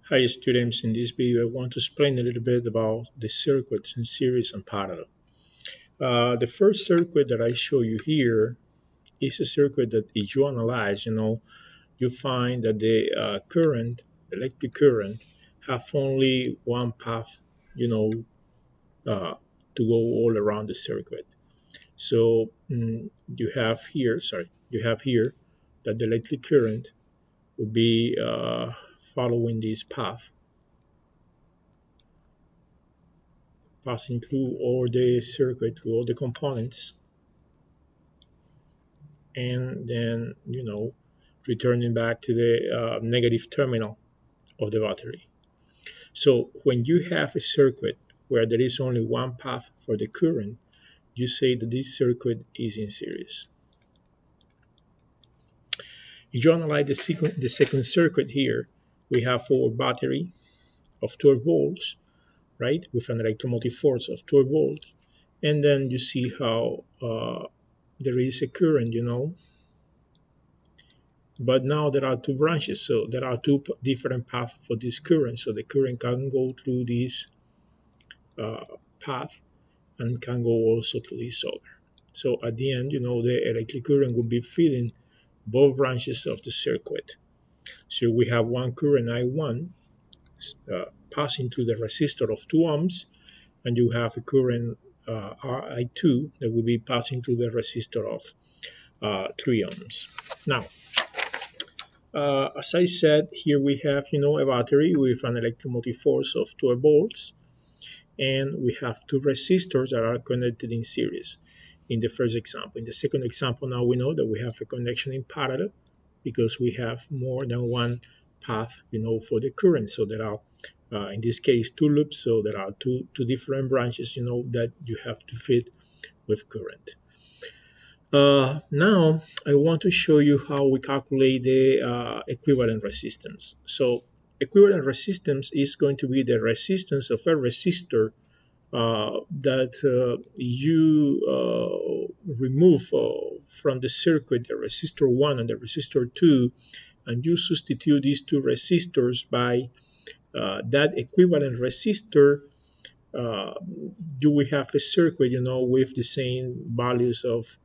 Hi students, in this video I want to explain a little bit about the circuits in series and parallel. The first circuit that I show you here is a circuit that if you analyze, you find that the current, the electric current, have only one path, you know, to go all around the circuit. So you have here that the electric current will be following this path passing through all the circuit, through all the components, and then, returning back to the negative terminal of the battery. So when you have a circuit where there is only one path for the current, you say that this circuit is in series. If you analyze the second circuit here, we have our battery of 12 volts, right, with an electromotive force of 12 volts. And then you see how there is a current, but now there are two branches, so there are two different paths for this current. So the current can go through this path and can go also to this other. So at the end, the electric current will be feeding both branches of the circuit. So we have one current I1 passing through the resistor of 2 ohms, and you have a current I2 that will be passing through the resistor of 3 ohms. Now, as I said, here we have, a battery with an electromotive force of 12 volts, and we have two resistors that are connected in series in the first example. In the second example, now we know that we have a connection in parallel because we have more than one path, for the current. So there are, in this case, two loops. So there are two different branches, that you have to feed with current. Now I want to show you how we calculate the equivalent resistance. So equivalent resistance is going to be the resistance of a resistor that you remove from the circuit, the resistor 1 and the resistor 2, and you substitute these two resistors by that equivalent resistor. You will have a circuit, with the same values of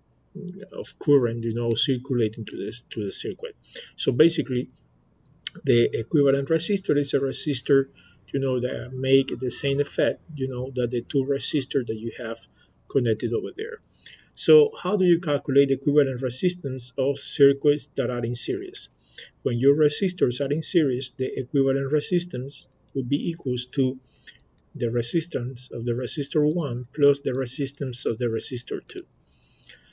current, circulating to the circuit. So basically, the equivalent resistor is a resistor, that make the same effect, that the two resistors that you have connected over there. So how do you calculate the equivalent resistance of circuits that are in series? When your resistors are in series, the equivalent resistance will be equals to the resistance of the resistor 1 plus the resistance of the resistor 2.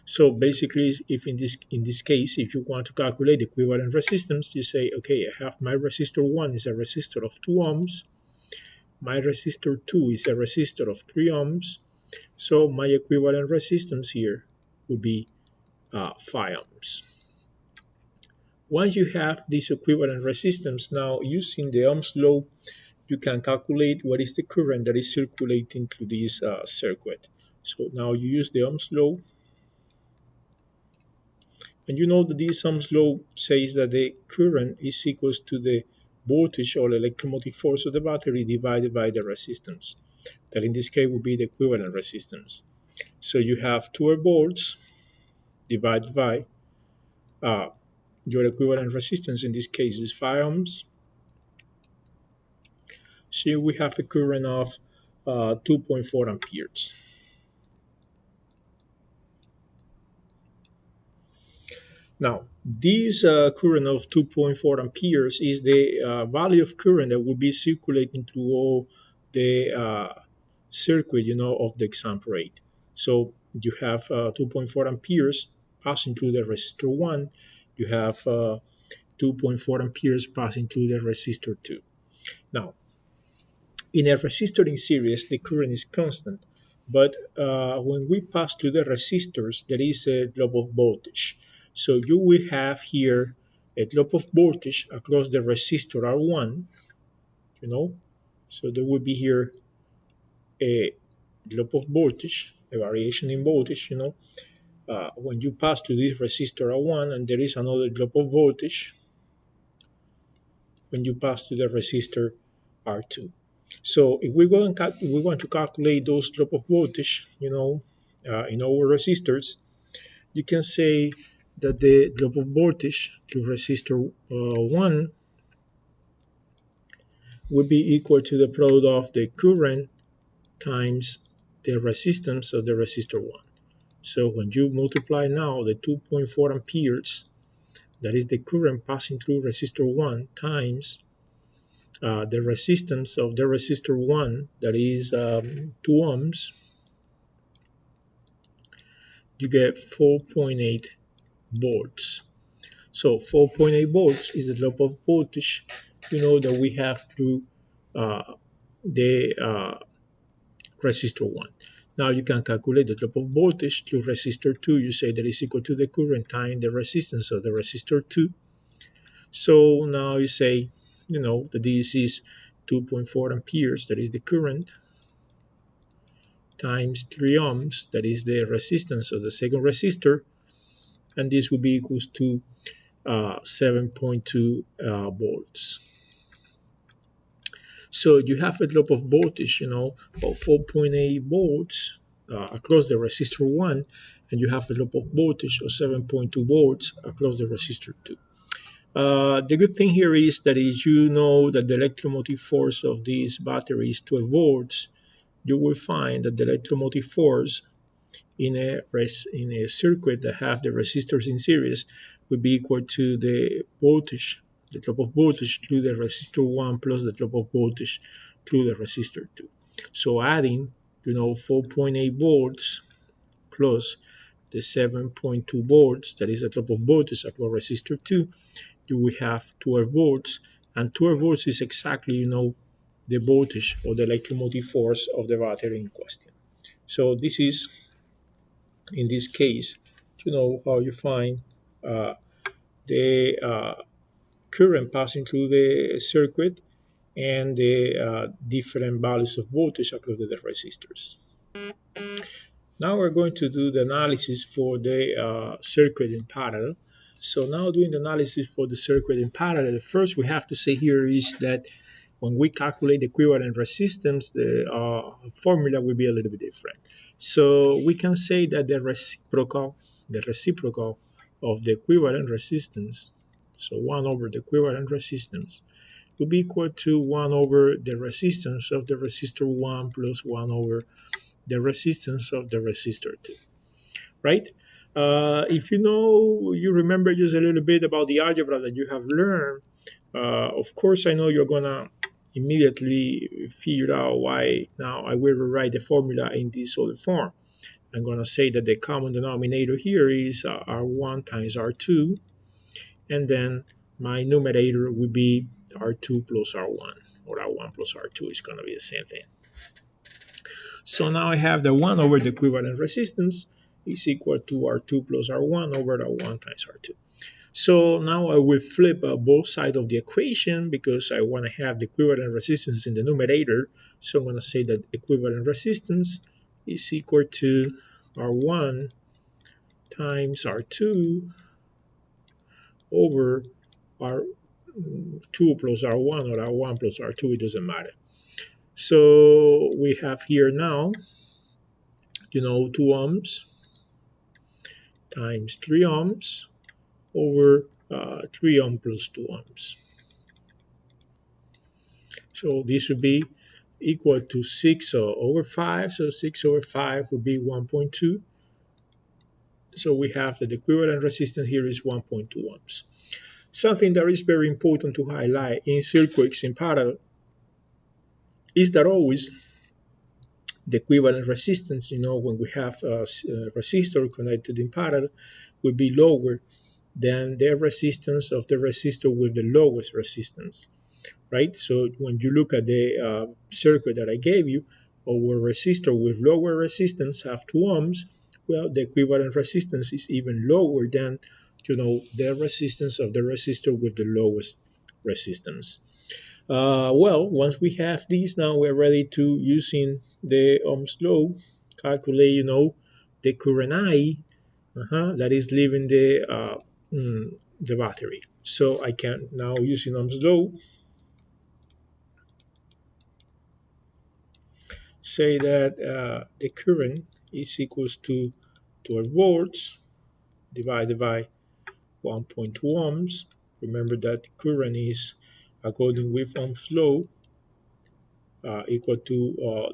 So basically, if in this case, if you want to calculate the equivalent resistance, you say, okay, I have my resistor 1 is a resistor of 2 ohms, my resistor 2 is a resistor of 3 ohms, so my equivalent resistance here would be 5 ohms. Once you have this equivalent resistance, now using the Ohm's law, you can calculate what is the current that is circulating through this circuit. So now you use the Ohm's law. And you know that this Ohm's law says that the current is equals to the voltage or electromotive force of the battery divided by the resistance. That in this case would be the equivalent resistance. So you have 12 volts divided by your equivalent resistance, in this case is 5 ohms. So we have a current of 2.4 amperes. Now, this current of 2.4 amperes is the value of current that will be circulating through all the circuit, of the example rate. So you have 2.4 amperes passing through the resistor 1. You have 2.4 amperes passing through the resistor 2. Now, in a resistor in series, the current is constant. But when we pass through the resistors, there is a drop of voltage. So you will have here a drop of voltage across the resistor R1, So there will be here a drop of voltage, a variation in voltage, when you pass through this resistor R1, and there is another drop of voltage. when you pass to the resistor R2. So if we want to calculate those drop of voltage, in our resistors, you can say that the drop of voltage to resistor 1 would be equal to the product of the current times the resistance of the resistor 1. So when you multiply now the 2.4 amperes, that is the current passing through resistor 1 times the resistance of the resistor 1, that is 2 ohms, you get 4.8 volts. So 4.8 volts is the drop of voltage that we have through the resistor 1. Now you can calculate the drop of voltage to resistor 2. You say that is equal to the current times the resistance of the resistor 2. So now you say, that this is 2.4 amperes, that is the current, times 3 ohms, that is the resistance of the second resistor, and this will be equals to 7.2 volts. So you have a drop of voltage, of 4.8 volts across the resistor 1, and you have a drop of voltage of 7.2 volts across the resistor 2. The good thing here is that if you know that the electromotive force of this battery is 12 volts, you will find that the electromotive force in a circuit that have the resistors in series would be equal to the voltage, the drop of voltage through the resistor 1 plus the drop of voltage through the resistor 2. So adding, 4.8 volts plus the 7.2 volts, that is the drop of voltage across resistor 2, you will have 12 volts, and 12 volts is exactly, the voltage or the electromotive force of the battery in question. So this is, in this case, how you find the current passing through the circuit and the different values of voltage across the resistors. Now we're going to do the analysis for the circuit in parallel. So now doing the analysis for the circuit in parallel, first we have to say here is that when we calculate the equivalent resistance, the formula will be a little bit different. So we can say that the reciprocal of the equivalent resistance, so 1 over the equivalent resistance, will be equal to 1 over the resistance of the resistor 1 plus 1 over the resistance of the resistor 2, right? If you remember just a little bit about the algebra that you have learned, of course, I know you're going to immediately figure out why now I will rewrite the formula in this other form. I'm going to say that the common denominator here is R1 times R2, and then my numerator will be R2 plus R1, or R1 plus R2 is going to be the same thing. So now I have the 1 over the equivalent resistance is equal to R2 plus R1 over R1 times R2. So now I will flip both sides of the equation because I want to have the equivalent resistance in the numerator. So I'm going to say that equivalent resistance is equal to R1 times R2 over R2 plus R1 or R1 plus R2, it doesn't matter. So we have here now, 2 ohms times 3 ohms over 3 ohms plus 2 ohms. So this would be equal to 6 over 5. So 6 over 5 would be 1.2. So we have that the equivalent resistance here is 1.2 ohms. Something that is very important to highlight in circuits in parallel is that always the equivalent resistance, when we have a resistor connected in parallel, will be lower than the resistance of the resistor with the lowest resistance, right? So when you look at the circuit that I gave you, our resistor with lower resistance have 2 ohms, well, the equivalent resistance is even lower than, the resistance of the resistor with the lowest resistance. Well, once we have this, now we're ready to, using the Ohm's law, calculate, the current I that is leaving the battery. So I can now, using Ohm's law, say that the current is equals to 12 volts divided by 1.2 ohms. Remember that the current is, according with Ohm's law, equal to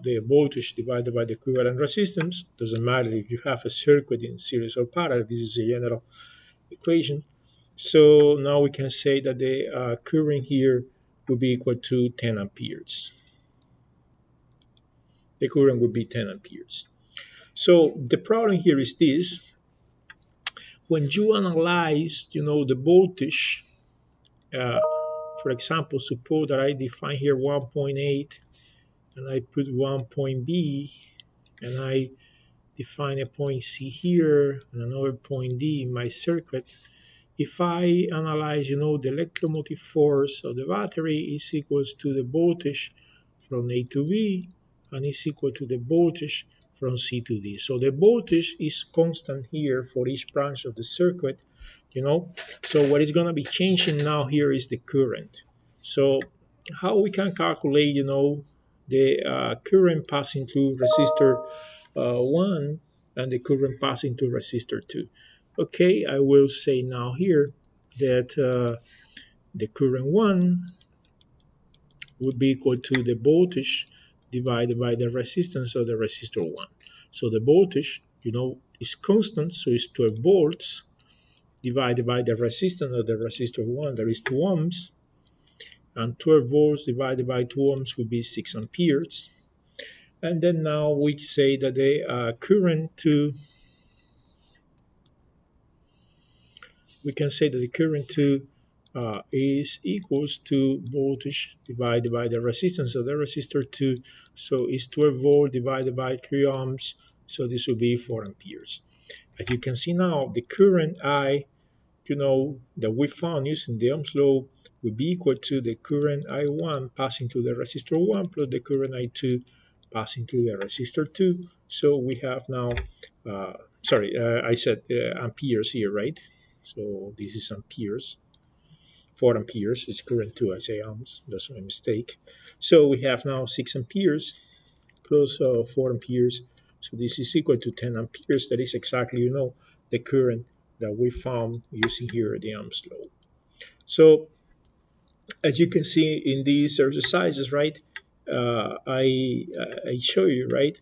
the voltage divided by the equivalent resistance. Doesn't matter if you have a circuit in series or parallel. This is a general equation. So now we can say that the current here will be equal to 10 amperes. The current would be 10 amperes. So the problem here is this: when you analyze, the voltage, uh, for example, suppose that I define here 1.8 and I put one point B and I define a point C here and another point D in my circuit. If I analyze, the electromotive force of the battery is equals to the voltage from A to B and is equal to the voltage from C to D. So the voltage is constant here for each branch of the circuit, So what is going to be changing now here is the current. So how we can calculate, the current passing through resistor 1 and the current passing through resistor 2. Okay, I will say now here that the current 1 would be equal to the voltage divided by the resistance of the resistor 1. So the voltage, is constant, so it's 12 volts divided by the resistance of the resistor 1, that is 2 ohms, and 12 volts divided by 2 ohms would be 6 amperes. And then now we say that the current to we can say that the current to is equals to voltage divided by the resistance of the resistor 2. So it's 12 volt divided by 3 ohms. So this will be 4 amperes. As you can see now, the current I, that we found using the Ohm's law would be equal to the current I1 passing through the resistor 1 plus the current I2 passing through the resistor 2. So we have now, I said amperes here, right? So this is amperes, 4 amperes. It's current 2, I say ohms, that's my mistake. So we have now 6 amperes plus 4 amperes. So this is equal to 10 amperes. That is exactly, the current that we found using here the Ohm's law. So as you can see in these exercises, right, I show you, right,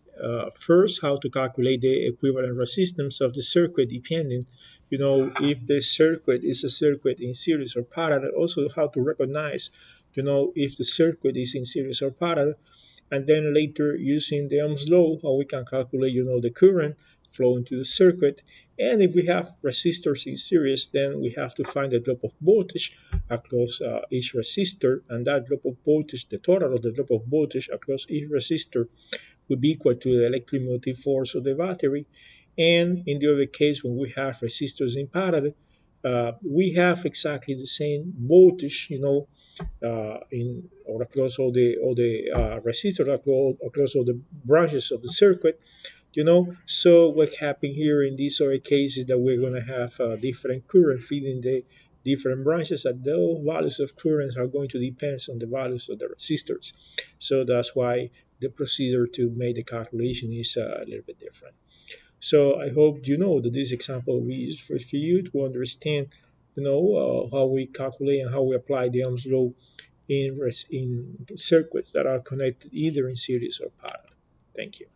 first how to calculate the equivalent resistance of the circuit depending, if the circuit is a circuit in series or parallel, also how to recognize, if the circuit is in series or parallel, and then later using the Ohm's law, how we can calculate, the current flowing to the circuit. And if we have resistors in series, then we have to find the drop of voltage across each resistor, and that drop of voltage, the total of the drop of voltage across each resistor, would be equal to the electromotive force of the battery. And in the other case, when we have resistors in parallel, we have exactly the same voltage, in or across all the resistors, across all the branches of the circuit, So what happened here in this other case is that we're going to have different current feeding the different branches, and those values of currents are going to depend on the values of the resistors. So that's why the procedure to make the calculation is a little bit different. So I hope you know that this example will be useful for you to understand, how we calculate and how we apply the Ohm's law in circuits that are connected either in series or parallel. Thank you.